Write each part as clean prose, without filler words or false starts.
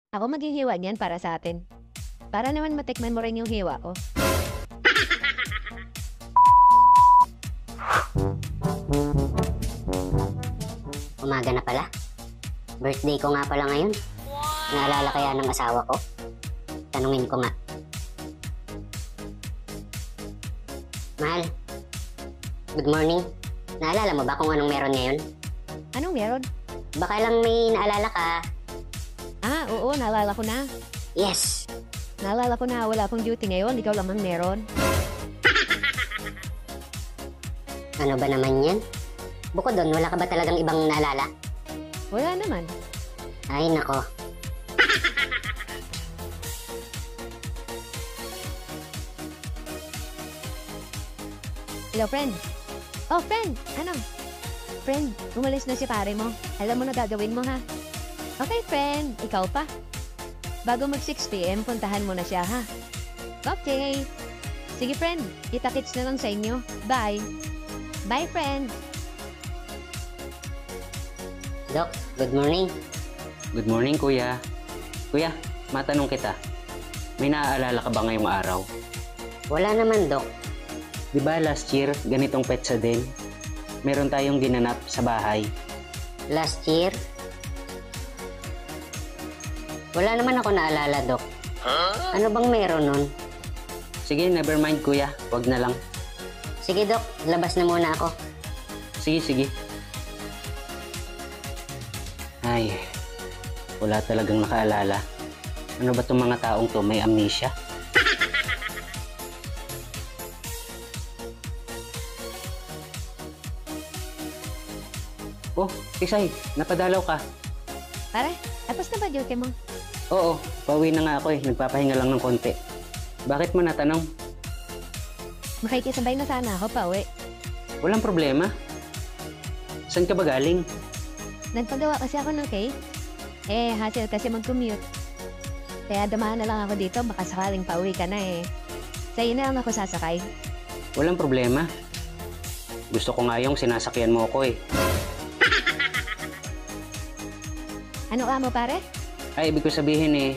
Ako maghihiwa niyan para sa atin. Para naman matikman mo rin yung hiwa ko. Umaga na pala. Birthday ko nga pala ngayon. Naalala kaya ng asawa ko? Tanungin ko nga. Mahal, good morning. Naalala mo ba kung anong meron ngayon? Anong meron? Baka lang may naalala ka. Oo, naalala ko na. Yes. Naalala ko na wala akong duty ngayon, ikaw lamang meron. Ano ba naman yan? Bukod doon, wala ka ba talagang ibang naalala? Wala naman. Ay, nako. Hello, friend. Oh, friend! Ano? Friend, umalis na si pare mo. Alam mo na gagawin mo, ha? Okay, friend. Ikaw pa. Bago mag 6 PM, puntahan mo na siya, ha? Okay. Sige, friend. Kita-kits na lang sa inyo. Bye. Bye, friend. Doc, good morning. Good morning, Kuya. Kuya, matanong kita. May naaalala ka ba ngayong araw? Wala naman, Doc. Di ba last year, ganitong petsa din? Meron tayong ginanap sa bahay. Last year? Wala naman ako naalala, Doc. Ano bang meron nun? Sige, never mind, Kuya. Wag na lang. Sige, Doc. Labas na muna ako. Sige, sige. Ay, wala talagang nakaalala. Ano ba itong mga taong to? May amnesia? Oh, Tisay, napadalaw ka. Pare, tapos na ba duty mo? Oo, pauwi na nga ako eh. Nagpapahinga lang ng konti. Bakit mo natanong? Makikisabay na sana ako pa uwi. Walang problema. Saan ka ba galing? Nagpagawa kasi ako ng cake. Hassle kasi mag-commute. Kaya dumaan na lang ako dito, baka sakaling pauwi ka na eh. Sa'yo na lang ako sasakay. Walang problema. Gusto ko nga yung sinasakyan mo ako eh. Ano ka mo pare? Ay, ibig ko sabihin eh,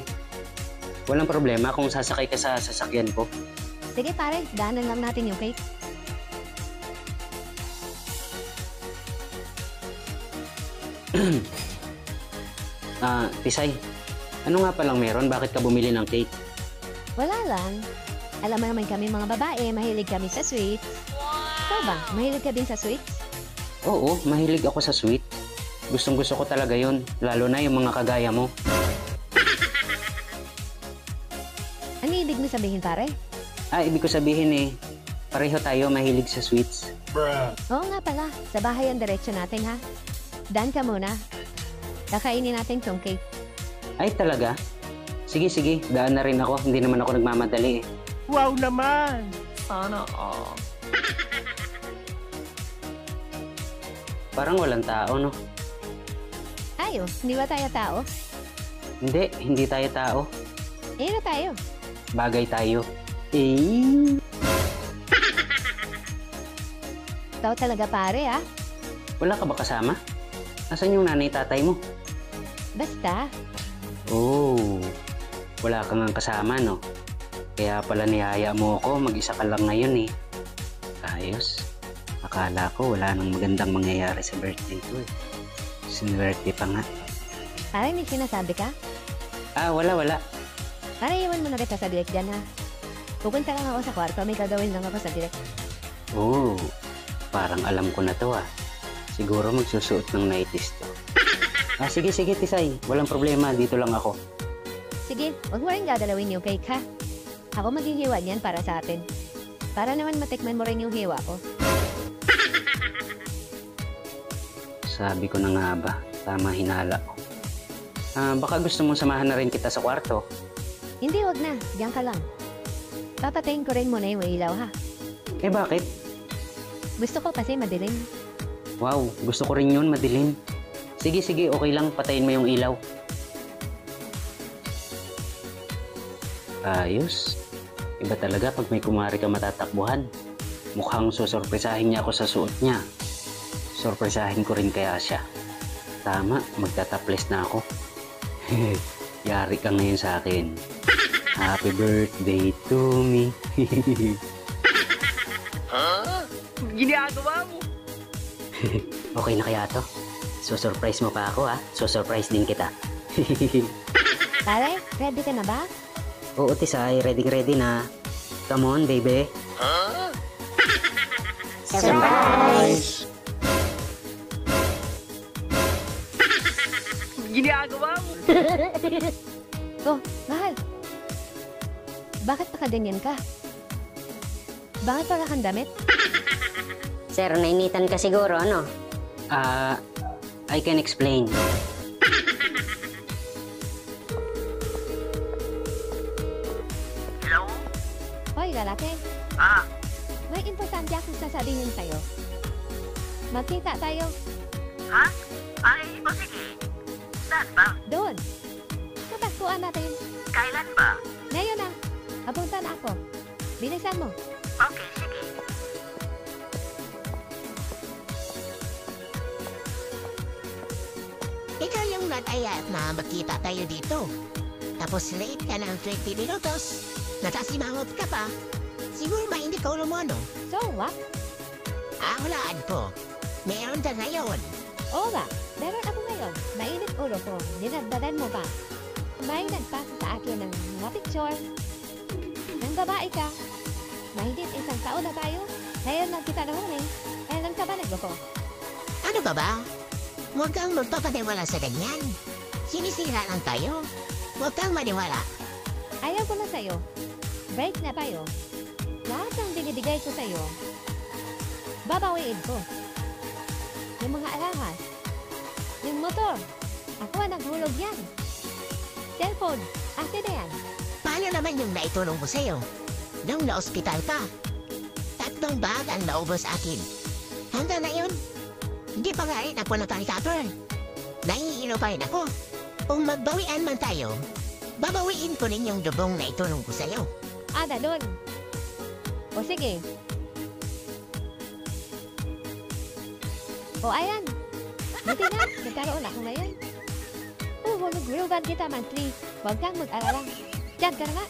walang problema kung sasakay ka sa sasakyan ko. Sige pare, daanan lang natin yung cake. Tisay, ano nga palang meron? Bakit ka bumili ng cake? Wala lang. Alam mo naman kami mga babae, mahilig kami sa sweets. Ikaw ba? Mahilig ka din sa sweets? Oo, mahilig ako sa sweet. Gustong gusto ko talaga yun, lalo na yung mga kagaya mo. Ano ibig mo sabihin pare? Ibig ko sabihin eh, pareho tayo mahilig sa sweets. Oo nga pala, sa bahay ang diretsyo natin ha. Daan ka muna. Kakainin natin tong cake. Ay, talaga? Sige, sige, daan na rin ako. Hindi naman ako nagmamadali eh. Wow naman! Sana all. Parang walang tao, no? Hindi ba tayo tao? Hindi tayo tao. Ano tayo? Bagay tayo. Eh? Ikaw talaga pare ha? Wala ka ba kasama? Asan yung nanay tatay mo? Basta. Oh, wala kang ang kasama, no? Kaya pala niyaya mo ako, mag-isa ka lang ngayon eh. Ayos. Akala ko wala nang magandang mangyayari sa birthday ko eh. Sinwerte pa nga. Pare may sinasabi ka? Wala. Pare iwan mo na kita sa direct dyan ha. Pupunta lang ako sa kwarto, may gagawin lang ako sa direct. Oh, parang alam ko na to ah. Siguro magsusuot ng nighties to. Sige, Tisay. Walang problema, dito lang ako. Sige, wag mo rin gagalawin yung cake ha. Ako maghihiwa niyan para sa atin. Para naman matikman mo rin yung hiwa ko. Sabi ko na nga ba, tama hinala ko. Baka gusto mong samahan na rin kita sa kwarto. Hindi, wag na. Diyan ka lang. Papatayin ko rin muna yung ilaw ha. Bakit? Gusto ko kasi madilim. Wow, gusto ko rin yun, madilim. Sige, okay lang, patayin mo yung ilaw. Ayos. Iba talaga pag may kumari ka matatakbuhan. Mukhang susurpresahin niya ako sa suot niya. Surpresahin ko rin kaya siya. Tama, magtataples na ako. Yari ka ngayon sa akin. Happy birthday to me. Ginagawa mo? Okay na kaya to? Susurprise mo pa ako ha? Susurprise din kita. Pare, ready ka na ba? Oo, Tisay. Ready na. Come on, baby. Surprise! Ginagawa mo? Oh, mahal. Bakit nakaganyan ka? Bakit para kang damit? Sir, nainitan ka siguro, ano? I can explain. Hello? Hoy, lalaki. Ah, May importante akong sasabihin sa'yo. Magkita tayo. ha? Ay, o sige. Saan ba? Doon. Sa tagpuan natin. Kailan ba? Ngayon na. Apunta na ako. Bilisan mo. Okay, sige. Ikaw yung natayat na magkita tayo dito. Tapos late ka ng 20 minutos. Natasimangot ka pa. Siguro mainit ka ulo mo, ano? So what? Hulaan ko. Meron ka ngayon. Oo nga. Meron ako ngayon. Mainit ulo ko. Dinagdagan mo pa. May nagpasa sa akin ng mga picture. Nang babae ka. Mahigit isang taon na tayo. Ngayon nagkita na huli. Kailan ka ba nagloko? Ano ba? Huwag kang magpapaniwala sa ganyan. Sinisira lang tayo. Huwag kang maniwala. Ayaw ko na sa'yo. Break na tayo. Lahat ng binibigay ko sa'yo, babawiin ko. Yung mga alahas, yung motor, ako ang naghulog yan. Cellphone, akin na yan. Paano naman yung naitulong ko sa'yo? Nung na-ospital ka. 3 bag ang naubos akin. Hanggang na yun, hindi pa nga rin ako nag-recover. Naiilo pa rin ako. Kung magbawian man tayo, babawiin ko rin yung dubong na itulong ko sa'yo. Ganun. O sige. O ayan. Buti na, nagkaroon ako ngayon. Hulog-hulugan kita monthly. Huwag kang mag-alala. Diyan ka na nga.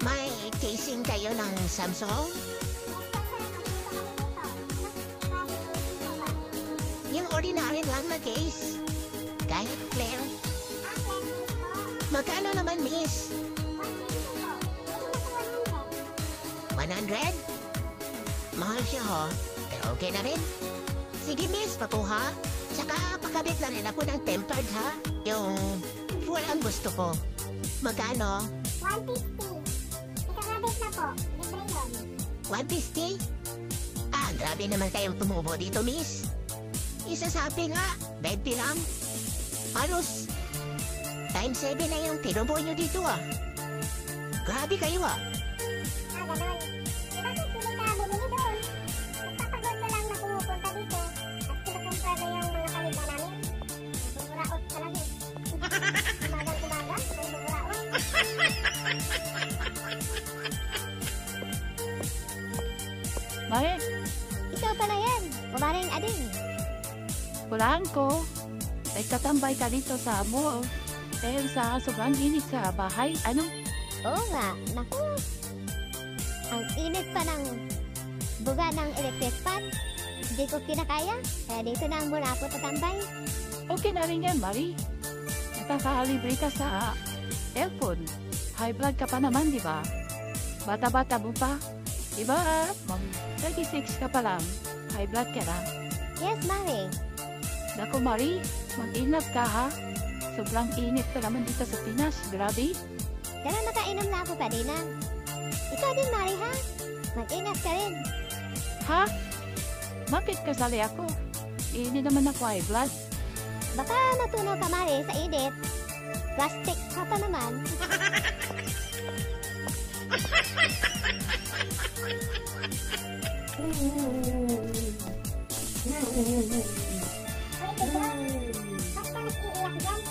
May casing kayo ng Samsung? Yung ordinary lang na case. Kahit clear. Magkano naman, miss? 100? Mahal siya, ho. Pero okay na rin. Sige, miss, pakuha. Tsaka pakabit na rin ako ng tempered, ha? Yung full ang gusto ko. Magkano? 150. Ikakabit na po. Libre yun. 150? Grabe naman kayong tumubo dito, miss. Isasabi nga, 20 lang. Halos, times 7 na yung tinubo nyo dito, Grabe kayo, Ganon. Bakit hindi ka bumili doon? Nagpapagod ka lang na pumupunta dito at kinukumpara na yung mga palinda namin. Buburaot ka lang Umagang-umaga, may buburaot. Bakit? Ikaw pala yan. Umaring ading. Hulaan ko. Nagtatambay ka dito sa mall. Dahil sa sobrang init sa bahay. Ano? Oo nga. Naku. Ang init pa ng buga ng electric fan. Hindi ko kinakaya. Kaya dito na muna ako tatambay. Okay na rin yan, Marie. Nakakalibre ka sa cellphone. High blood ka pa naman, di ba? Bata-bata mo pa. Di ba? Mag-36 ka pa lang. High blood ka na. Yes, Mari. Naku, Marie, mag-ingat ka, ha? Sobrang init pa naman dito sa Pinas. Grabe. Pero nakainom na ako kanina. Ikaw din, Mari, ha? Mag-ingat ka rin. Ha? Bakit kasali ako? Hindi naman ako high blood. Baka matunaw ka, Mari, sa init. Plastic ka pa naman. Hoy, diba? Ba't ka nag-iiyak dyan?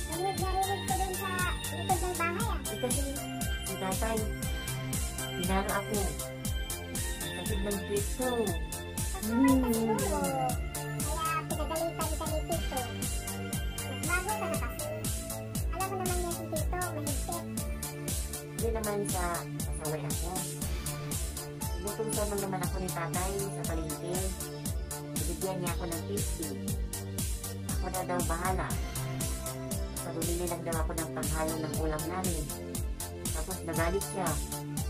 Narinig ko dun sa likod ng kasi si tatay, pinaro ako. Sakit ng pito. Siguro, kaya pinagalitan ka ni Tito. Mas bago ka na kasi. Alam mo naman yan si Tito, mahigpit. Hindi naman sa pasaway ako. Butungsan lang naman ako ni tatay sa palengke. Bibigyan niya ako ng 50. Ako na daw bahala. Pabili lang daw ako ng panghalo ng ulam namin. Tapos nagalit siya.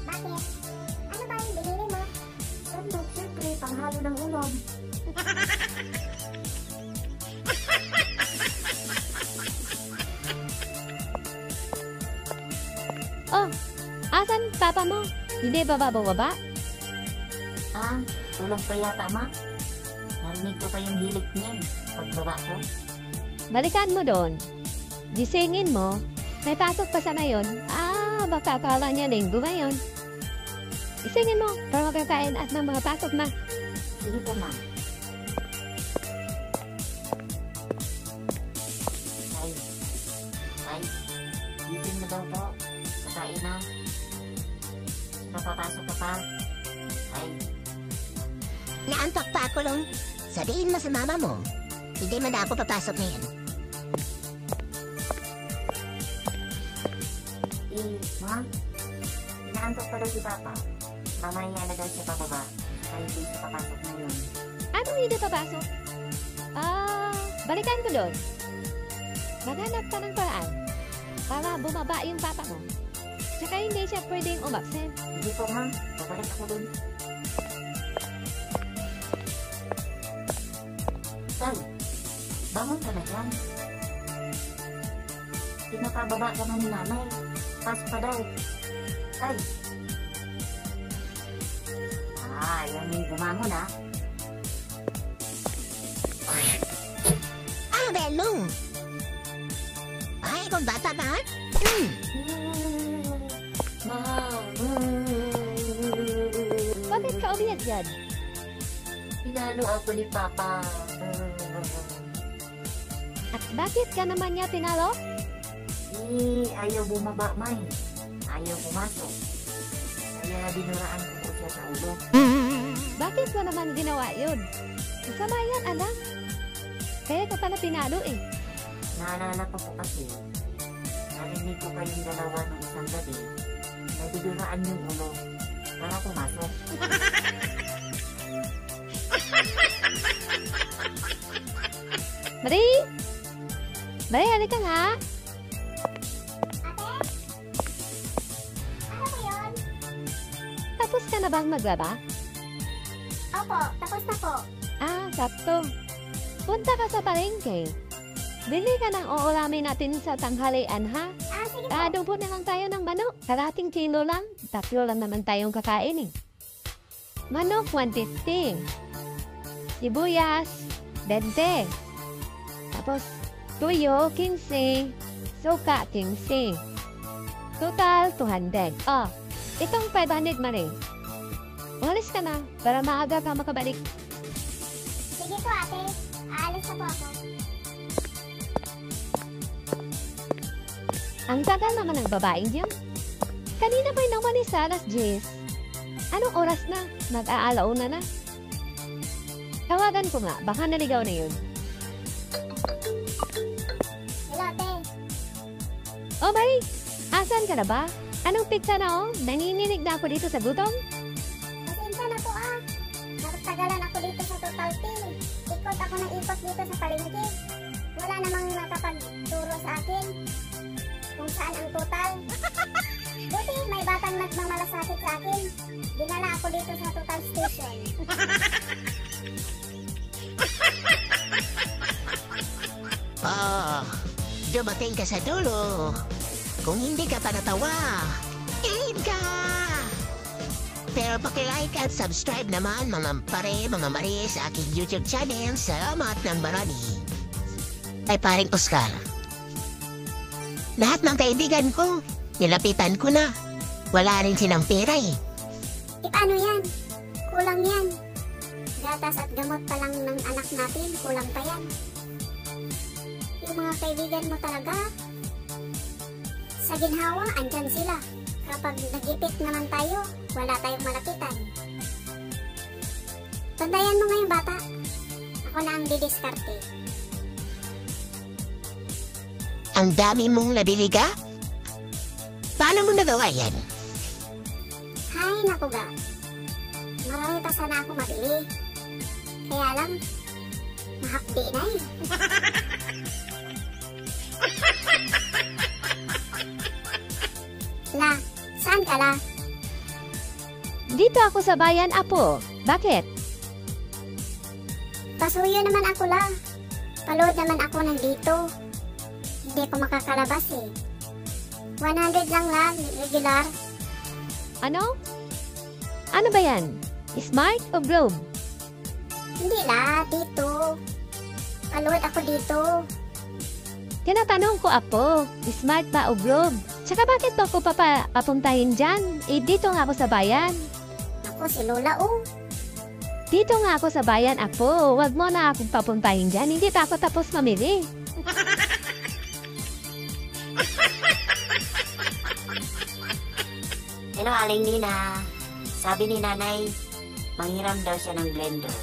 Bakit? Ano ba yung binili mo? Sandok, siyempre, panghalo ng ulam. Oh, asan papa mo? Hindi ba bababa? Ah, tulog pa yata, ma? Narinig ko pa yung hilik niya pagbaba ko. Balikan mo doon. Gisingin mo. May pasok pa sana yun. Baka akala niya linggo ngayon. Isingin mo para magkakain at ng mga pasok na. Sige po, ma. Tay. Tay. Gising mo daw po. Kakain na. Napapasok ka pa. Tay. Naantok pa ako lang. Sabihin mo sa mama mo. Hindi man na ako papasok ngayon. Ma? Inaantok pa daw si Papa. Mamaya na daw siya pababa. Kaya hindi siya papasok ngayon. Anong hindi papasok? Balikan ko doon. Maghanap ka ng paraan para bumaba yung papa mo. Tsaka hindi siya pwedeng umabsent. Sige po, ma. Babalik ako dun. Tay, bangon ka na dyan. Pinapababa ka na ni nanay. Pas pa daw. Tay. Yan yung bumangon, ha? Belong! Ay, kung bata ba? Ma. Bakit ka umiyak dyan? Pinalo ako ni Papa. At bakit ka naman niya pinalo? Ayaw bumaba, May. Ayaw pumasok. Kaya dinuraan ko siya sa ulo. Bakit mo naman ginawa yun? Kasama yan, anak. Kaya ka pala pinalo eh. Naalala ko po kasi, narinig ko kayong dalawa ng isang gabi na dinuraan yung ulo para pumasok. Marie! Marie, halika nga. Ate? Ano ba yun? Tapos ka na bang maglaba? Opo, tapos na po. Sakto. Punta ka sa palengke. Bili ka ng uulamin natin sa tanghalian, ha? Sige po. Kadumpo na lang tayo ng manok. 1/2 kilo lang. 3 lang naman tayong kakain eh. Manok, 150. Sibuyas, 20. Tapos, tuyo, 15. Suka, 15. Total, 200. Itong 500, Marie. Umalis ka na para maaga ka makabalik. Sige po, ate. Aalis na po ako. Ang tagal naman ng babaeng yun. Kanina pa umalis sa alas 10. Anong oras na? Nag-aalauna na. Tawagan ko nga, baka naligaw na yun. Hello, ate. Oh, Marie, asan ka na ba? Anong pizza na Nanginginig na ako dito sa gutom? Pasensya na po Natagalan ako dito sa Total T. Ikot ako ng ikot dito sa palengke. Wala namang nakapagturo sa akin kung saan ang total. Buti may batang nagmamalasakit sa akin. Dinala ako dito sa Total Station. Dumating ka sa dulo. Kung hindi ka pa natawa, ilin ka! Pero pakilike at subscribe naman mga pare, mga mari sa aking YouTube channel. Salamat ng marami. Ay paring Oscar. Lahat ng kaibigan ko, nilapitan ko na. Wala rin silang pera eh. Paano yan? Kulang yan. Gatas at gamot pa lang ng anak natin, kulang pa yan. Yung mga kaibigan mo talaga, Sa ginhawa, andyan sila. Kapag nagipit naman tayo, wala tayong malapitan. Tandayan mo ngayon, bata. Ako na ang didiskarte. Ang dami mong nabili ka? Paano mo nagawa yan? Hay, naku ga. Marami pa sana ako mabili. Kaya lang, mahapdi na eh. La, saan ka la? Dito ako sa bayan, Apo. Bakit? Pasuyo naman ako la. Palood naman ako nandito. Hindi ko makakalabas eh. 100 lang la, regular. Ano? Ano ba yan? Smart o Globe? Hindi la, dito. Palood ako dito. Tinatanong ko, Apo, smart ba o Globe? Tsaka bakit ba ako papuntahin dyan? Eh, dito nga ako sa bayan. Ako si Lola oh. Dito nga ako sa bayan, Apo. Huwag mo na akong papuntahin dyan. Hindi pa ako tapos mamili. Hello, Aling Nina. Sabi ni Nanay, manghiram daw siya ng blender.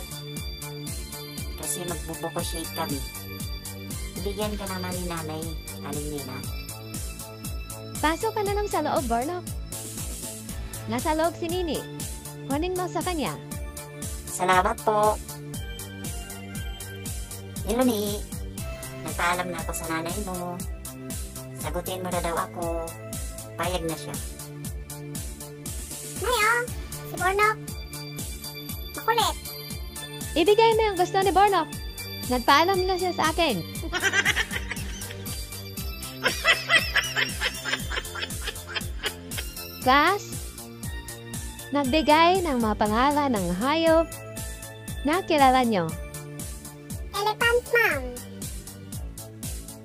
Kasi magbubuko shake kami. Ibigyan ka naman ni Nanay, Aling Nina. Pasok ka na lang sa loob, Bornok. Nasa loob si Nini. Kunin mo sa kanya. Salamat po. Hello, Ni. Nagpaalam na ako sa nanay mo. Sagutin mo na daw ako. Payag na siya. Nay oh, si Bornok. Makulit. Ibigay mo yung gusto ni Bornok. Nagpaalam na siya sa akin. Class, nagbigay ng mga pangalan ng hayop na kilala nyo. Elephant ma'am.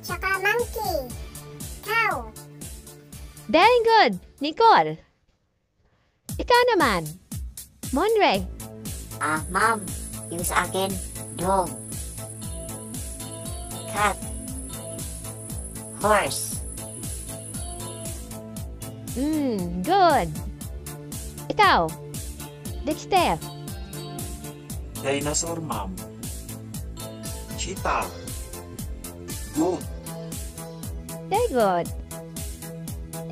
Tsaka monkey. Cow. Very good, Nicole. Ikaw naman, Monre. Ma'am, yung sa akin, dog. Cat. Horse. Good. Ikaw, Dexter. Dinosaur, ma'am. Cheetah. Goat. Very good.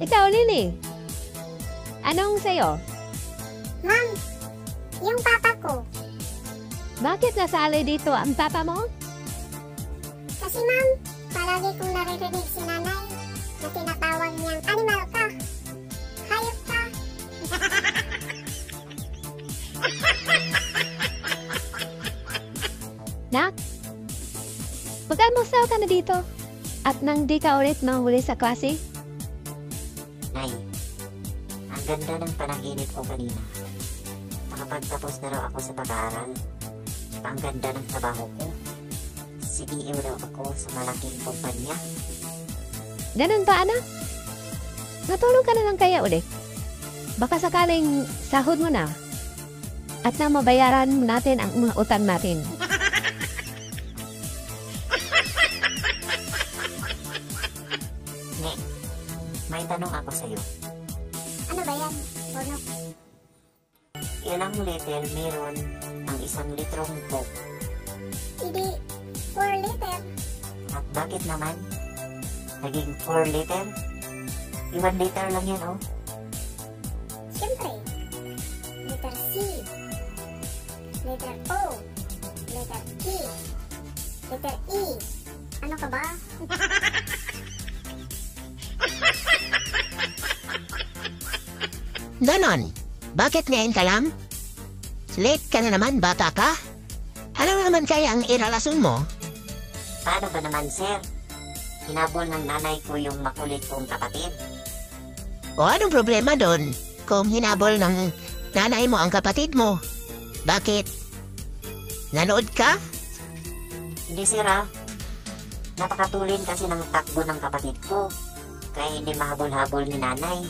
Ikaw, Lily. Anong sayo? Ma'am, yung papa ko. Bakit nasali dito ang papa mo? Kasi ma'am, palagi kong naririnig si nanay na tinatawag niyang animal ka. Hayop ka. Nak, mag-almusal ka na dito. At nang di ka ulit mahuli sa klase? Nay, ang ganda ng panaginip ko kanina. Nakapagtapos na raw ako sa pag-aaral. Ang ganda ng trabaho ko. CEO daw ako sa malaking kumpanya. Ganun ba, anak? Natulog ka na lang kaya ulit. Baka sakaling sahod mo na. At na mabayaran natin ang mga utang natin. Ne, may tanong ako sa'yo. Ano ba yan, Bornok? Ilang liter meron ang isang litrong Coke? Hindi 4 liter. At bakit naman naging 4 liter? 1 liter lang yan, oh. Siyempre, letter C, letter O, letter T, letter E. Ano ka ba? Ganon. Bakit ngayon ka lang? Late ka na naman, bata ka? Ano naman kaya ang iralason mo? Paano ba naman, sir? Hinabol ng nanay ko yung makulit kong kapatid. O anong problema doon kung hinabol ng nanay mo ang kapatid mo? Bakit? Nanood ka? Hindi, sir, ah. Napakatulin kasi ng takbo ng kapatid ko. Kaya hindi mahabol-habol ni nanay.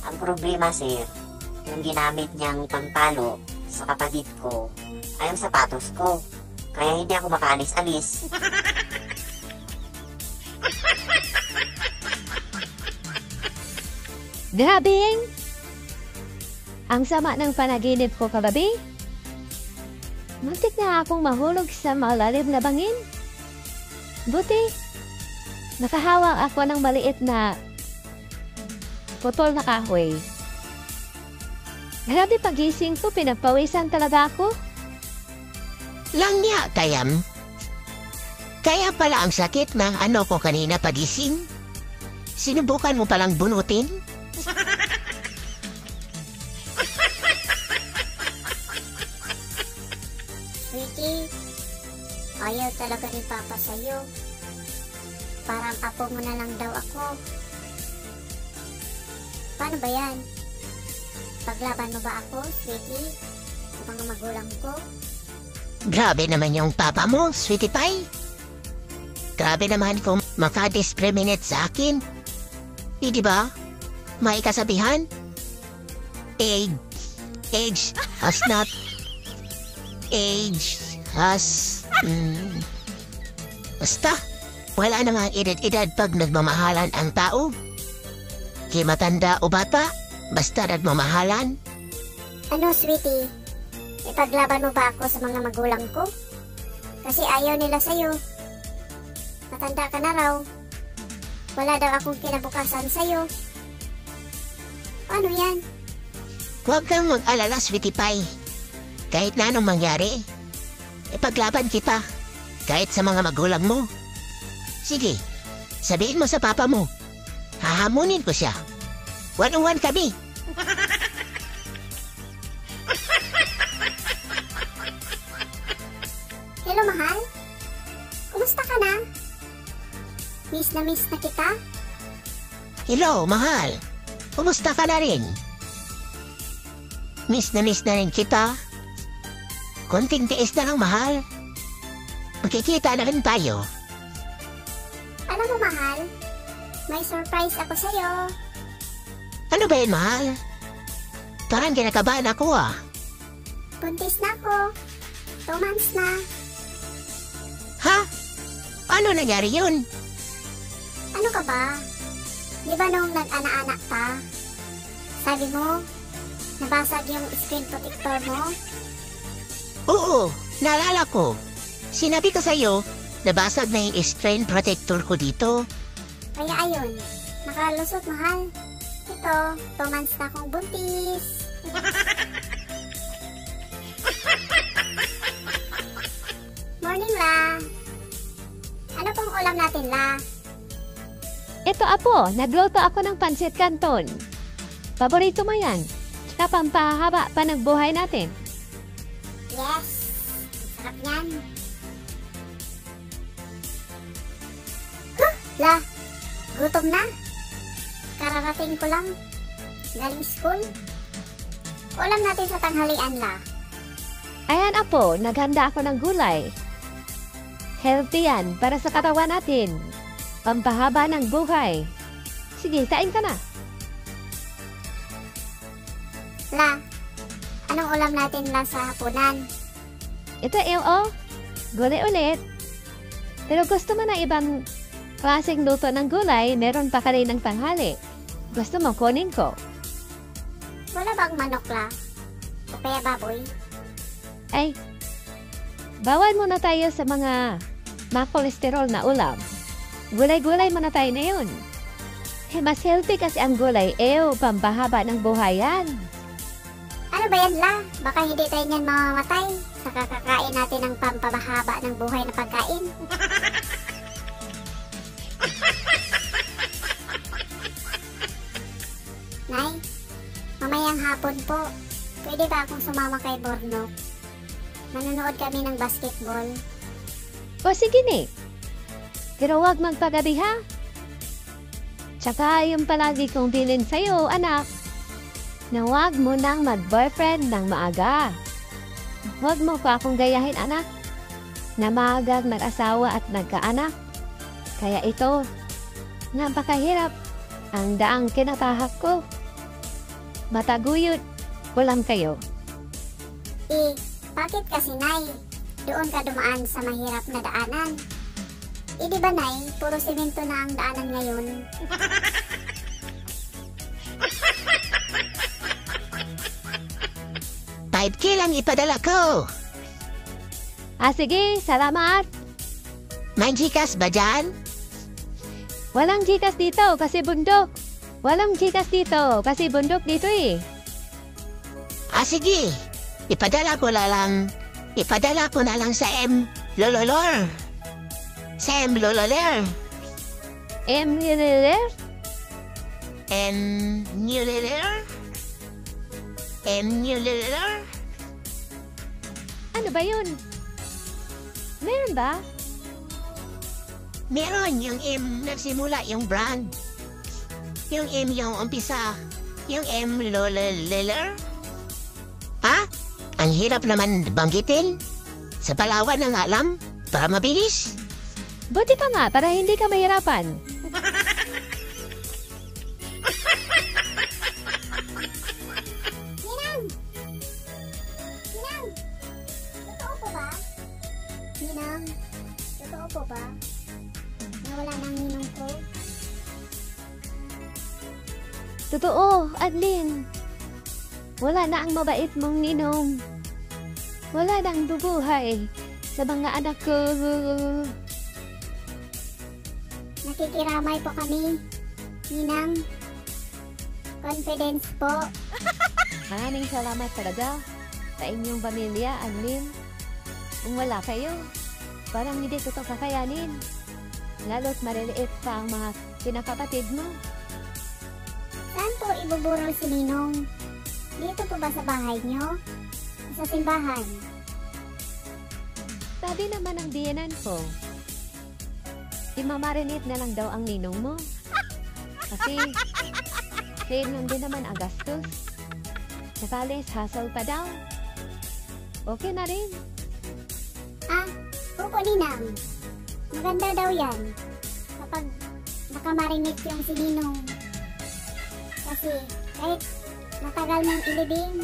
Ang problema, sir, yung ginamit niyang pangpalo sa kapatid ko ay yung sapatos ko. Kaya hindi ako makaalis-alis. Grabing! Ang sama ng panaginip ko kagabi. Muntik na akong mahulog sa malalim na bangin. Buti, nakahawak ako ng maliit na putol na kahoy. Grabe pagising ko, pinapawisan talaga ako. Langya, Tayam. Kaya pala ang sakit ng ano ko kanina pagising. Sinubukan mo palang bunutin? Sweetie, ayaw talaga ni Papa sa'yo. Parang apo mo na lang daw ako. Paano ba yan? Paglaban mo ba ako, Sweetie? Sa mga magulang ko? Grabe naman yung papa mo, Sweetie Pie. Grabe naman kung makadiscriminate sa akin. Di ba? May kasabihan? Age has not... Age has... Basta, wala namang edad-edad pag nagmamahalan ang tao. Kaya matanda o bata, basta nagmamahalan. Ano, Sweetie? Ipaglaban mo ba ako sa mga magulang ko? Kasi ayaw nila sa'yo. Matanda ka na raw. Wala daw akong kinabukasan sa'yo. Paano yan? Huwag kang mag-alala, Sweetie Pie. Kahit na anong mangyari, ipaglaban kita. Kahit sa mga magulang mo. Sige, sabihin mo sa papa mo. Hahamunin ko siya. 1-on-1 kami. Hello, mahal? Kumusta ka na? Miss na kita? Hello, mahal. Kumusta ka na rin? Miss na rin kita. Konting tiis na lang, mahal. Magkikita na rin tayo. Alam mo, mahal, may surprise ako sa'yo. Ano ba yun, mahal? Parang kinakabahan ako, ah. Buntis na ako. 2 months na. Ha? Ano nangyari yun? Ano ka ba? Di ba nung nag-ana-anak ka? Sabi mo, nabasag yung screen protector mo? Oo, naalala ko. Sinabi ko sa'yo, nabasag na yung screen protector ko dito. Kaya ayun, nakalusot, mahal. Ito, 2 months na akong buntis. Morning, La. Ano pong ulam natin, La? Ito apo, nagluto ako ng pansit canton. Paborito mo yan. Tsaka pampahaba pa ng buhay natin. Yes, sarap yan. La, gutom na. Kararating ko lang. Galing school. Ulam natin sa tanghalian, La. Ayan apo, naghanda ako ng gulay. Healthy yan para sa katawan natin. Pampahaba ng buhay. Sige, kain ka na. La, anong ulam natin, La, sa hapunan? Ito gulay ulit. Pero gusto mo na ibang klaseng luto ng gulay, meron pa ka rin ng tanghali. Gusto mo, kunin ko. Wala bang manok, La? O kaya baboy? Ay, bawal muna tayo sa mga ma-cholesterol na ulam. Gulay-gulay muna tayo na yun. Mas healthy kasi ang gulay, pampahaba ng buhay yan. Ano ba yan, La? Baka hindi tayo niyan mamamatay sa kakakain natin ng pampabahaba ng buhay na pagkain. Nay, mamayang hapon po, pwede ba akong sumama kay Bornok? Manonood kami ng basketball. O sige ni. Pero huwag magpagabi ha. Tsaka yung palagi kong bilin sa'yo, anak, na huwag mo nang mag-boyfriend ng maaga. Huwag mo pa akong gayahin, anak, na maagang nag-asawa at nagkaanak. Kaya ito, napakahirap ang daang kinatahak ko. Mataguyod, ulam kayo. Bakit kasi, Nay? Doon ka dumaan sa mahirap na daanan. Di ba, Nay? Puro simento na ang daanan ngayon. 5K lang ipadala ko. Sige, salamat. May Gcash ba dyan? Walang Gcash dito kasi bundok. Walang Gcash dito kasi bundok dito eh. Sige. Ipadala ko na lang sa Lololor. Sa Lololor. Emilier? Lololor? Ano ba yun? Meron ba? Meron yung nagsimula yung brand. Yung yung umpisa. Yung Lololor. Ha? Ang hirap naman banggitin. Sa Palawan ang alam. Para mabilis. Buti pa nga para hindi ka mahirapan. Ninang! Ninang! Totoo po ba? Ninang, totoo po ba? Nawala ng ninong ko? Totoo, Adlin. Wala na ang mabait mong ninong. Wala na ang bubuhay sa mga anak ko. Nakikiramay po kami. Ninang, confidence po. Maraming salamat talaga sa inyong pamilya, Adlin. Kung wala kayo, parang hindi ko ito kakayanin. Lalo't maliliit pa ang mga kinakapatid mo. Saan po ibuburol si Ninong? Dito po ba sa bahay niyo? Sa simbahan? Sabi naman ng biyenan ko, imamarinate na lang daw ang ninong mo. Kasi, sale lang din naman ang gastos. Nakalis, hassle pa daw. Okay na rin. Opo, Ninang. Maganda daw yan. Kapag nakamarinate yung si Ninong. Kasi, kahit matagal mong ilibing,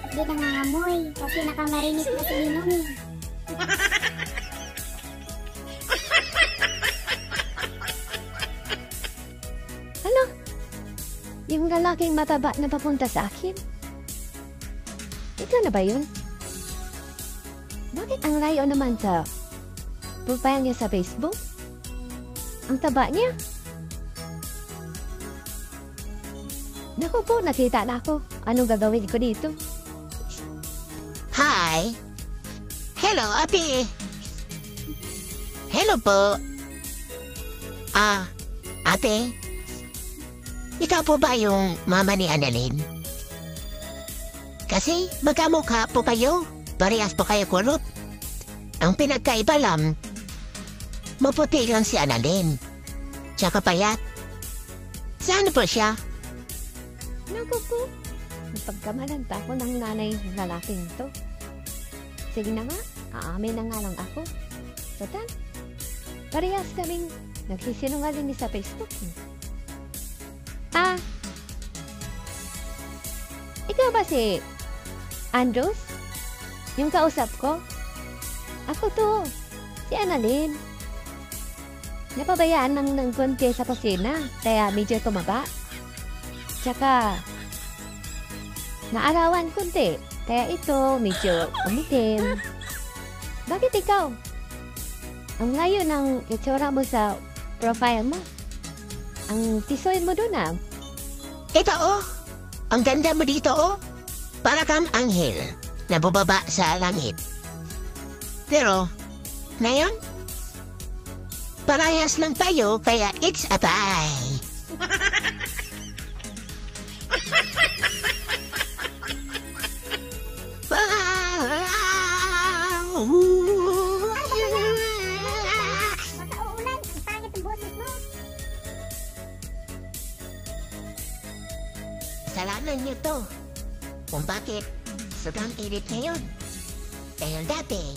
hindi nangangamoy. Kasi nakamarinate na si Ninong eh. Ano? Yung lalaking mataba na papunta sa akin? Ikaw na ba yun? Bakit ang layo naman sa profile niya sa Facebook? Ang taba niya? Naku po, nakita na ako. Anong gagawin ko dito? Hi. Hello, ate. Hello po. Ate. Ikaw po ba yung mama ni Annalyn? Kasi magkamukha po kayo. Parehas po kayo kulot. Ang pinagkaiba lang, maputi lang si Annalyn. Tsaka payat. Saan po siya? Naku po, napagkamalanta ako ng nanay ng lalaking to. Sige na nga, aamin na nga lang ako. Total, parehas kaming nagsisinungaling sa Facebook. Ikaw ba si Andrews? Yung kausap ko? Ako to, si Annalyn. Napabayaan ng konti sa kusina, kaya medyo tumaba. Tsaka, naarawan konti, kaya ito medyo umitim. Bakit ikaw? Ang layo ng itsura mo sa profile mo. Ang tisoy mo doon Ito ang ganda mo dito Para kang anghel na bubaba sa langit. Pero, ngayon, parehas lang tayo kaya it's a tie. Baka uulan, ang pangit ang boses mo. Kasalanan niyo to kung bakit sobrang init ngayon. Dahil dati,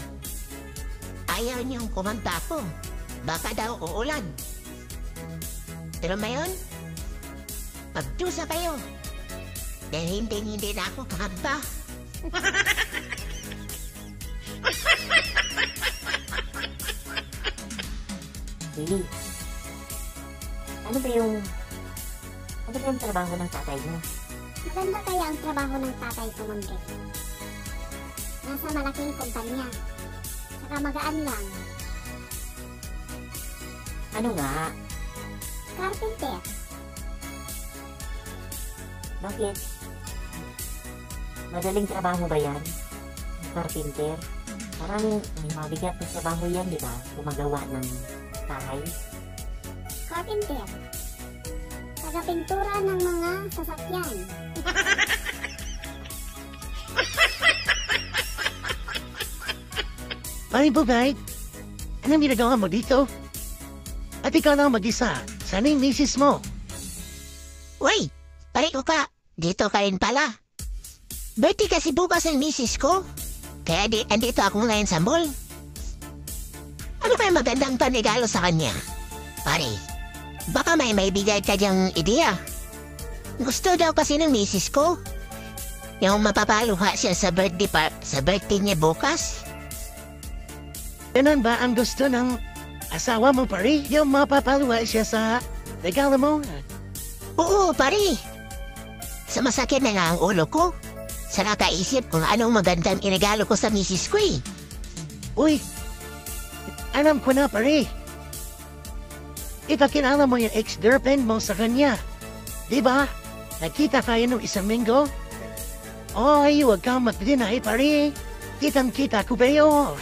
ayaw niyong kumanta ko. Baka daw uulan. Pero ngayon, magdusa kayo. Dahil hindi na ako kakanta. Lily, ano ba yung trabaho ng tatay mo? Maganda kaya ang trabaho ng tatay ko, Ma'am Beth. nasa malaking kumpanya. Saka magaan lang. Ano nga? Carpenter. Bakit? Madaling trabaho ba yan? Carpenter? Parang may mabigat na trabaho yan, di ba? Gumagawa ng bahay. Carpenter. Taga-pintura ng mga sasakyan. Paring Bugay, anong ginagawa mo dito? At ikaw lang mag-isa. Sana yung misis mo. Uy, pare ko ka. Dito ka rin pala. Birthday kasi bukas ang misis ko. Kaya andito ako ngayon sa mall. Ano ba yung magandang panigalo sa kanya? Pare, baka may maibigay ka diyang ideya. Gusto daw kasi ng misis ko. Yung mapapaluha siya sa birthday niya bukas. Ganun ba ang gusto ng asawa mo, pare? Yung mapapaluha siya sa regalo mo? Oo, pare. Sa masakit na nga ang ulo ko. Sa nakaisip kung anong magandang inegalo ko sa misis ko eh. Uy, alam ko na, pare. Ipakilala mo yung ex-girlfriend mo sa kanya. Diba? Nakita kayo nung isang linggo? Oy, huwag kang magdinay, pare. Kitang-kita ko ba yun?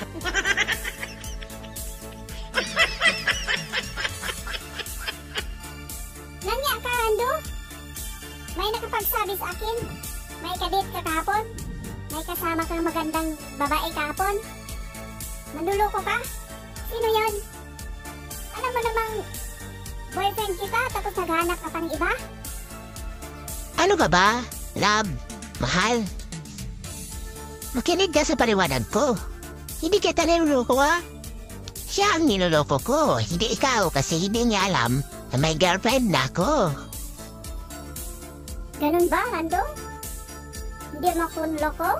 Nanya ka, Ando? May nakapagsabi sa akin? May kadate ka kahapon? May kasama kang magandang babae kahapon? Manluloko ka? Sino yan? Alam mo namang boyfriend kita tapos naghanap ka pa ng iba? Ano ka ba? Love? Mahal? Makinig ka sa paliwanag ko. Hindi kita niloloko ha? Siya ang niloloko ko, hindi ikaw kasi hindi niya alam na may girlfriend na ako. Ganun ba, Ando? Hindi mo ako niloko?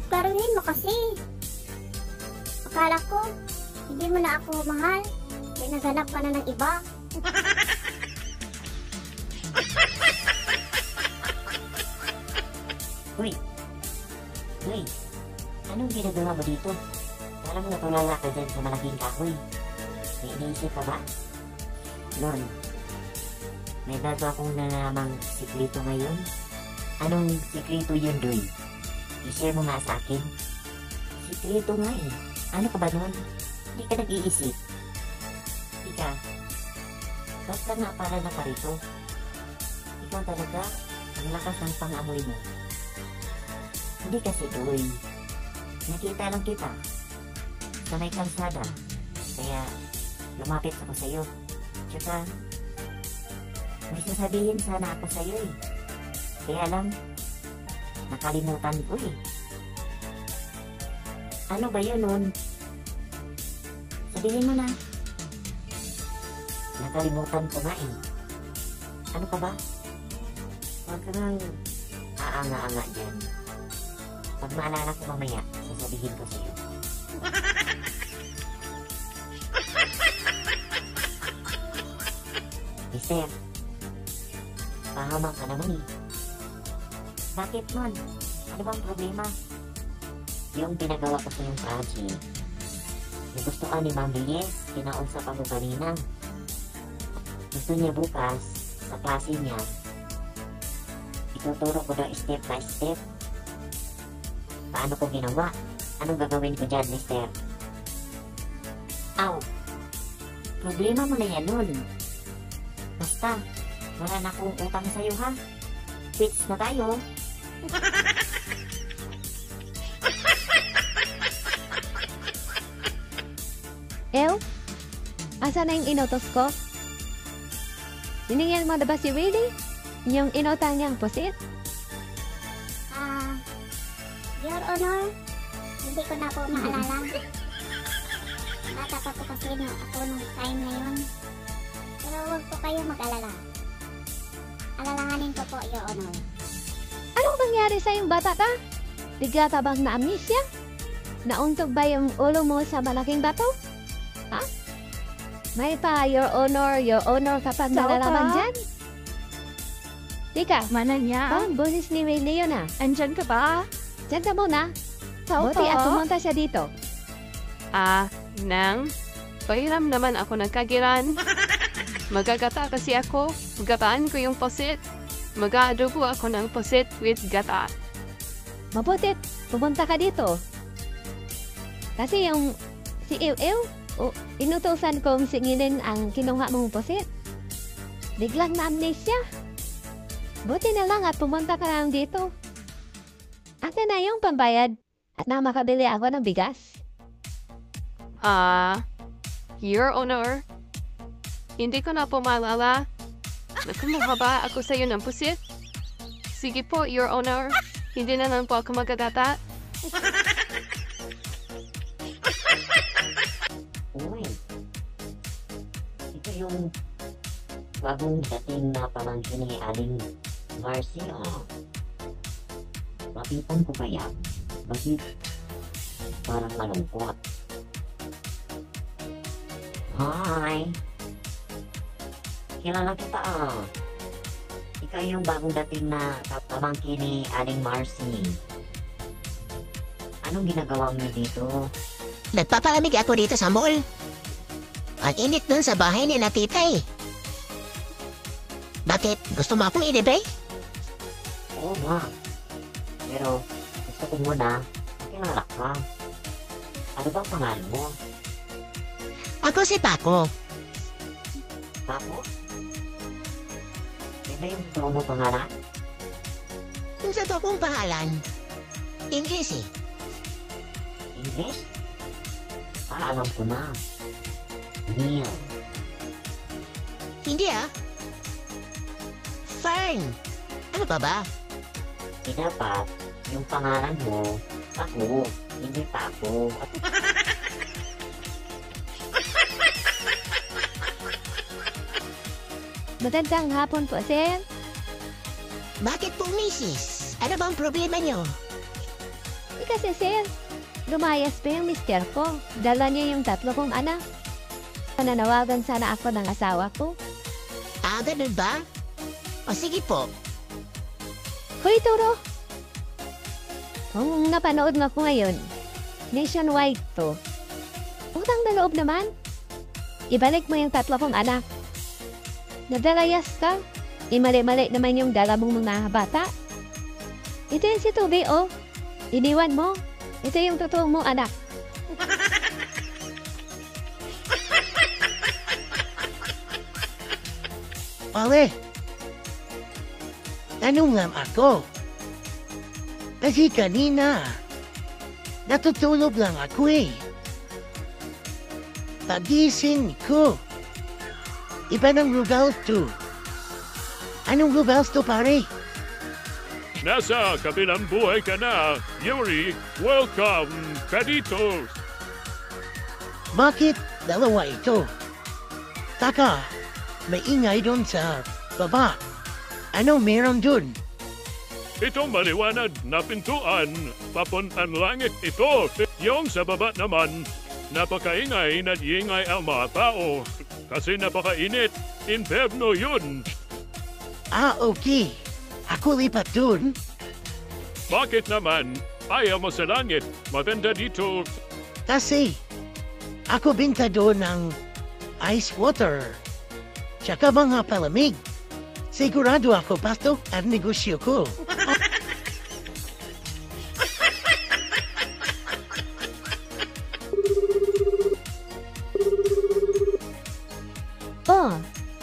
Klaruhin mo kasi. Akala ko, hindi mo na ako mahal. May naghanap ka na ng iba. Uy! Uy! Anong ginagawa mo dito? Parang natulala ka dyan sa malaking kahoy. May iniisip ka ba? Lon, may bago akong nalamang sikrito ngayon. Anong sikrito yun, Doy? I-share mo nga sa akin. Sikrito nga eh. Ano ka ba nun? Hindi ka nag-iisip. Ika, basta nga para na parito. Ikaw talaga, ang lakas ng pang-amoy mo. Hindi kasi, Doy. Nakita lang kita sa may kalsada. Kaya, lumapit ako sa'yo. Tsaka, may sasabihin sana ako sa'yo eh. Kaya lang, nakalimutan ko eh. Ano ba yun nun? Sabihin mo na. Nakalimutan ko nga eh. Ano ka ba? Huwag ka nang aanga-anga dyan. Pag maalala ko mamaya, sasabihin ko sa'yo. Mister, pahamang ka naman eh. Bakit man? Ano bang problema? Yung pinagawa ko sa yung project, nagustuhan ni Ma'am Reyes, kinausap ako kanina. Gusto niya bukas, sa klase niya, ituturo ko daw step by step. Paano ko ginawa? Anong gagawin ko dyan, mister? Aw! Problema mo na yan nun. Basta, wala na akong utang sa'yo ha. Quits na tayo. Ew? Asa na yung inutos ko? Siningyan mo na ba si Willie? Yung inutang niyang pusit? Your Honor, hindi ko na po maalala. Bata pa po kasi ako nung time na yun. Pero huwag po kayo mag-alala. Alalahanin ko po, Your Honor. Anong nangyari sa yung bata ka? Bigla ka bang na-amnesia? Nauntog ba yung ulo mo sa malaking bato? Ha? May pa, Your Honor ka pa nalalaman dyan? Tika, Mana niya? boses ni Willie yun ah. Andyan ka ba? Diyan ka muna. Buti at pumunta siya dito. Nang, pahiram naman ako ng kagiran. Magagata kasi ako. Gataan ko yung pusit. Mag-aadobo ako ng pusit with gata. Mabutit, pumunta ka dito. Kasi yung si Ew, inutusan kong singilin ang kinuha mong pusit. Biglang na-amnesia. Buti na lang at pumunta ka lang dito. Akin na yung pambayad at na makabili ako ng bigas. Your Honor, hindi ko na po maalala. Nakumuha ba ako sa iyo ng pusit? Sige po, Your Honor. Hindi na lang po ako magagata. Uy, ito yung bagong dating na pamangkin ni Aling Marcy. Mapitan ko kaya? Bakit parang malungkot? Hi! Kilala kita Ikaw yung bagong dating na pamangkin ni Aling Marcy. Anong ginagawa mo dito? Nagpapalamig ako dito sa mall. Ang init dun sa bahay ni na tita eh. Bakit? Gusto mo akong ilibay? Oo nga. Pero gusto ko muna makilala ka. Ano bang pangalan mo? Ako si Paco. Paco? Yan ba yung totoo mo pangalan? Yung sa kong pangalan, English eh. English? Alam ko na. Neil. Hindi Fern. Ano ba? Dapat yung pangalan mo, Paco, hindi Paco. Magandang hapon po, sir. Bakit po, misis? Ano bang problema niyo? Kasi, sir, lumayas pa yung mister ko. Dala niya yung 3 kong anak. Nananawagan sana ako ng asawa ko. Ganun ba? O sige po. Hoy, Turo! Kung napanood nga ko ngayon, nationwide to. Utang na loob naman. Ibalik mo yung 3 kong anak. Nadalayas ka. Imali-mali naman yung dala mong mga bata. Ito yung si Tubi, Iniwan mo. Ito yung totoong mo, anak. Pare, tanong nga ako. Kasi kanina, natutulog lang ako eh. Pagising ko, iba ng rugals to. Anong rugals to, pare? Nasa kabilang buhay ka na, Yuri. Welcome, Kaditos. Bakit dalawa ito? Taka, may ingay doon sa baba. Ano meron doon? Itong maliwanag na pintuan, papuntang langit ito. Yung sa baba naman, napakaingay na iingay ang mga tao. Kasi napakainit, inferno yun. Okay. Ako lipat doon. Bakit naman? Ayaw mo sa langit. Maganda dito. Kasi ako binta doon ng ice water. Tsaka mga palamig. Sigurado ako pasok at negosyo ko.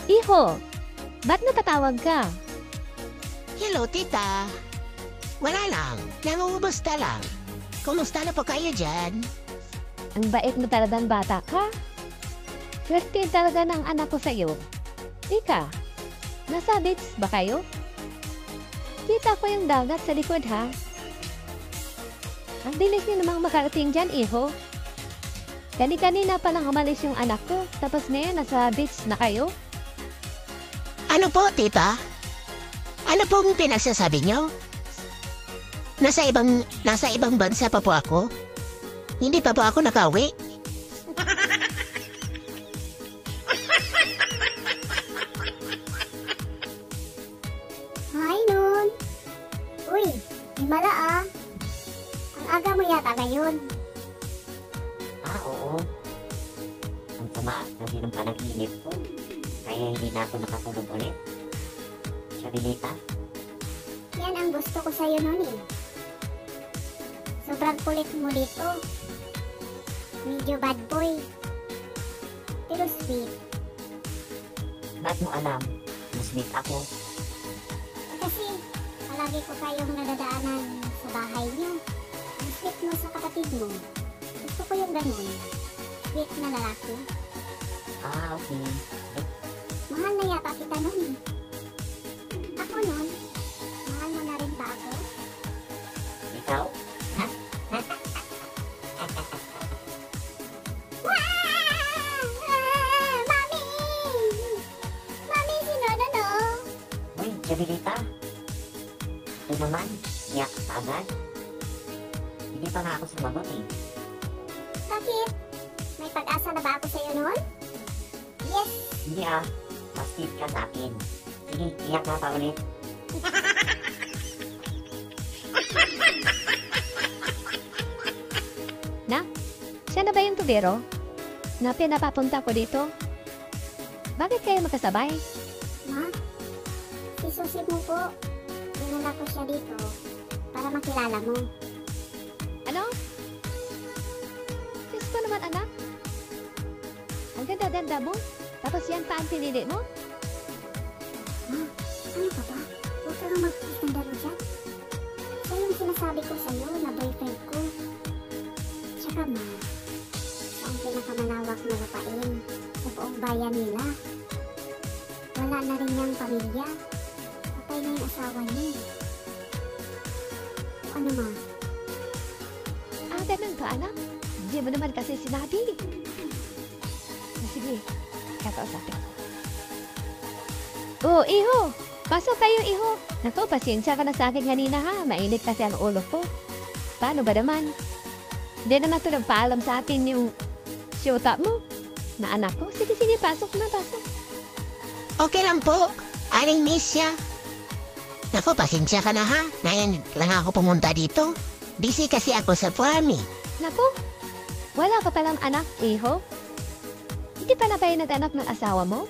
Iho, ba't natatawag ka? Hello, tita. Wala lang. Nangungumusta lang. Kumusta na po kayo dyan? Ang bait mo talagang bata ka. Swerte talaga ng anak ko sa'yo. Ika, nasa beach ba kayo? Kita ko yung dagat sa likod, ha? Ang bilis niyo namang makarating dyan, iho. Kanina pa lang umalis yung anak ko, tapos ngayon nasa beach na kayo? Ano po, tita? Ano pong pinagsasabi niyo? Nasa ibang bansa pa po ako? Hindi pa po ako nakauwi? Hi, Nun. Uy, himala aga mo yata ngayon. Oo. Ang sama kasi ng panaginip ko. Kaya hindi na ako nakatulog ulit. Chabelita, Yan ang gusto ko sa'yo nun eh. Sobrang kulit mo dito. Medyo bad boy. Pero sweet. ba't mo alam? Mas sweet ako. Kasi palagi ko kayong nadadaanan sa bahay niyo. Ang sweet mo sa kapatid mo. Gusto ko yung ganun. Sweet na lalaki. Okay. Mahal na yata kita nun eh. Ako nun, mahal mo na rin ba ako? Ikaw? Mami! Mami, sino na no? Uy, Chabelita. Ito naman, iyak ka agad. Hindi pa nga ako sumagot eh. Bakit? May pag-asa na ba ako sa'yo nun? Yes! Hindi mas sweet ka sa akin. Sige, iyak nga pa ulit. Siya na ba yung tubero? Na pinapapunta ko dito? Bakit kayo magkasabay? Ma, si Susi mo po. Dinala ko siya dito para makilala mo. Ano? Sis ko naman anak. Ang ganda-ganda mo. Tapos yan pa ang pinili mo? Ma, ano ka ba? Huwag ka nang mag-standard dyan. Siya yung sinasabi ko sa'yo na boyfriend ko. Tsaka ma, siya ang pinakamalawak na lupain sa buong bayan nila. Wala na rin niyang pamilya. Patay na yung asawa niya. O ano ma? Ganun ba anak? Hindi mo naman kasi sinabi. Sige, kakausapin. Oh, iho! Pasok kayo, iho! Naku, pasensya ka na sa akin kanina ha. Mainit kasi ang ulo ko. Paano ba naman? Hindi na nato nagpaalam sa atin yung syota mo na anak ko. Sige, pasok na, pasok. Okay lang po. Aling Misya. Naku, pasensya ka na ha. Ngayon lang ako pumunta dito. Busy kasi ako sa farm eh. Naku, wala ka palang anak, iho? Hindi pa na ba yung nag-anak ng asawa mo?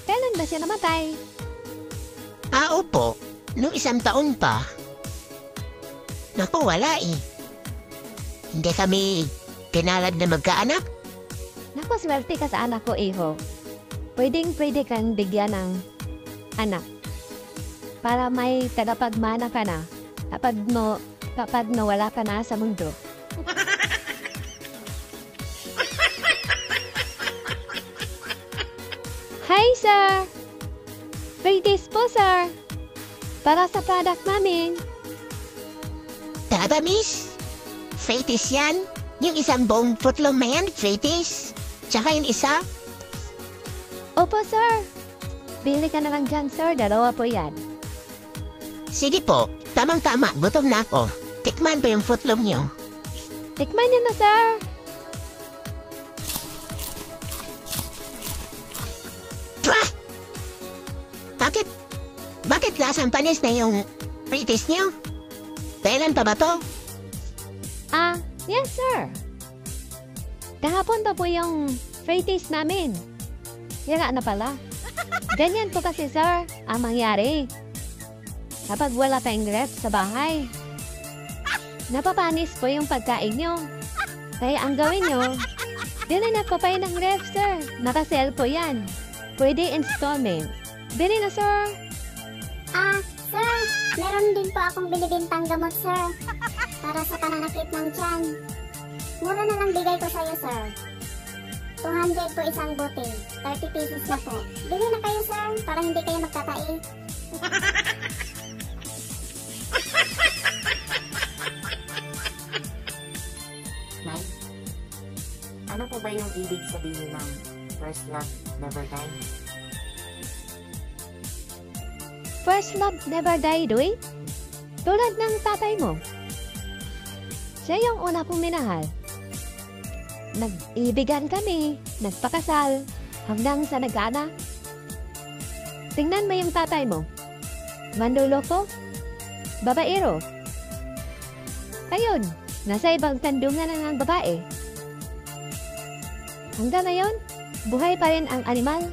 Kailan ba siya namatay? Opo. Noong 1 taon pa. Naku, wala eh. Hindi kami pinalad na magkaanak. Naku, swerte ka sa anak ko, iho. Pwede kang bigyan ng anak. Para may tagapagmana ka na kapag nawala ka na sa mundo. Hi, sir! Free days po, sir! Para sa product namin. Taba, miss? Fetis yan? Yung isang buong putlong na yan, fetis? Tsaka yung isa? Opo, sir. Bili ka na lang dyan, sir. 2 po yan. Sige po, tamang-tama, gutom na ako. Tikman po yung footlong niyo. Tikman niyo na, sir. Twa! Bakit lasang panis na yung fetis niyo? Kailan pa ba to? Yes, sir. Kahapon pa po yung free taste namin. Kaya na pala. Ganyan po kasi, sir, ang mangyari. Kapag wala tayong ref sa bahay, napapanis po yung pagkain nyo. Kaya ang gawin nyo, bilhin na po pa ng ref, sir. Nakasell po yan. Pwede installment. Bilhin na, sir. Sir, meron din po akong binibintang gamot, sir. Para sa pananakit ng tiyan. Mura na lang bigay ko sa'yo, sir. 200 po isang bote. 30 pesos na po. Bili na kayo, sir, para hindi kayo magtatai. Nay, ano po ba yung ibig sabihin ng first love never die? First love never die, Dui. Tulad ng tatay mo. Siya yung una kong minahal. Nag-ibigan kami, nagpakasal, hanggang sa nag-anak. Tingnan mo yung tatay mo. Manluloko, babaero. Ayun, nasa ibang tandungan na ng babae. Hanggang ngayon, buhay pa rin ang animal.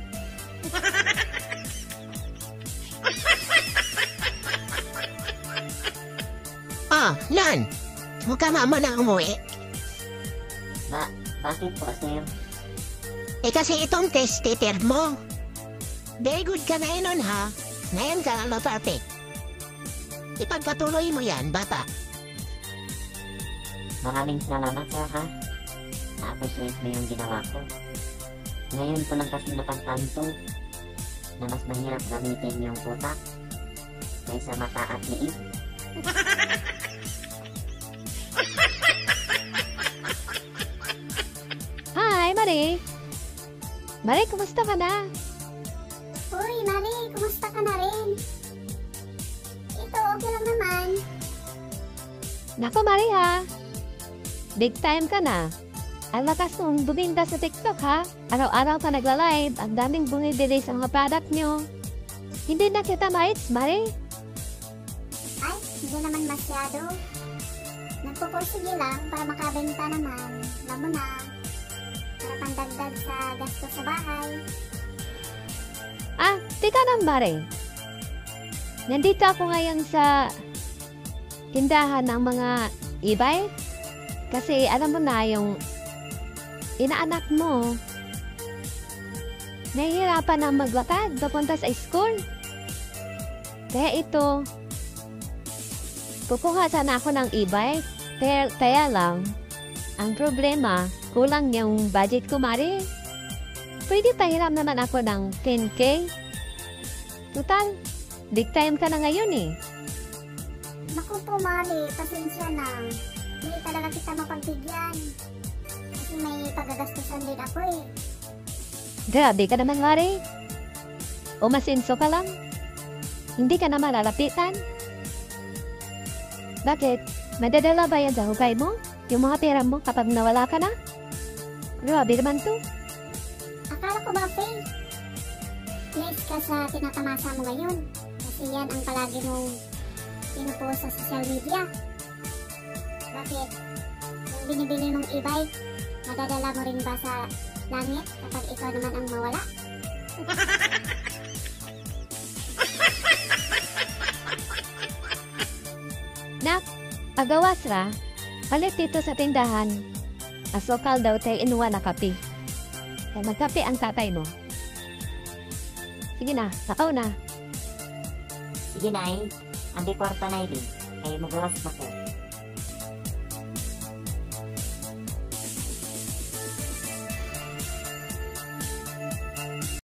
Nan! Mukha mama na umuwi. Bakit po, sir? Kasi itong test-tater mo. Very good ka na nun, ha? Ngayon ka na perfect. Ipagpatuloy mo yan, bata. Maraming salamat, sir, ha? Na-appreciate mo yung ginawa ko. Ngayon ko lang kasi napantanto na mas mahirap gamitin yung utak kaysa mata at liit. Hi, Marie! Marie, kumusta ka na? Uy, Marie, kumusta ka na rin? Ito, okay lang naman. Naku, Marie ha! Big time ka na. Ang lakas mong buminda sa TikTok ha. Araw-araw ka nagla-live. Ang daming bumibili sa mga product nyo. Hindi na kita maits, Marie. Ay, hindi naman masyado. Nagpupursige lang para makabenta naman. Alam mo na. Para pandagdag sa gasto sa bahay. Tika lang, Marie. Nandito ako ngayon sa tindahan ng mga e-bike. Kasi alam mo na yung inaanak mo, nahihirapan na maglakad papunta sa school. Kaya ito, kukuha sana ako ng e-bike. Kaya lang, ang problema, kulang yung budget ko, Marie. Pwede pahiram naman ako ng 10K. Total, big time ka na ngayon eh. Naku po, Marie, pasensya na. Hindi talaga kita mapagbigyan. Kasi may pagagastusan din ako eh. Grabe ka naman, Marie. Umasinso ka lang. Hindi ka na malalapitan. Bakit? Madadala ba yan sa hukay mo? Yung mga pera mo kapag nawala ka na? Grabe naman to. Akala ko ba, Faye? Place ka sa tinatamasa mo ngayon. Kasi yan ang palagi mong pinupost sa social media. Bakit? Yung binibili mong e-bike, madadala mo rin ba sa langit kapag ikaw naman ang mawala? Nak, agawas ra. Palit dito sa tindahan. Asokal daw tayo inuwa na kape. Kaya magkape ang tatay mo. Sige na, sakaw na. Sige, Nay. Ang di kwarta na din. Ay magawas pa ko.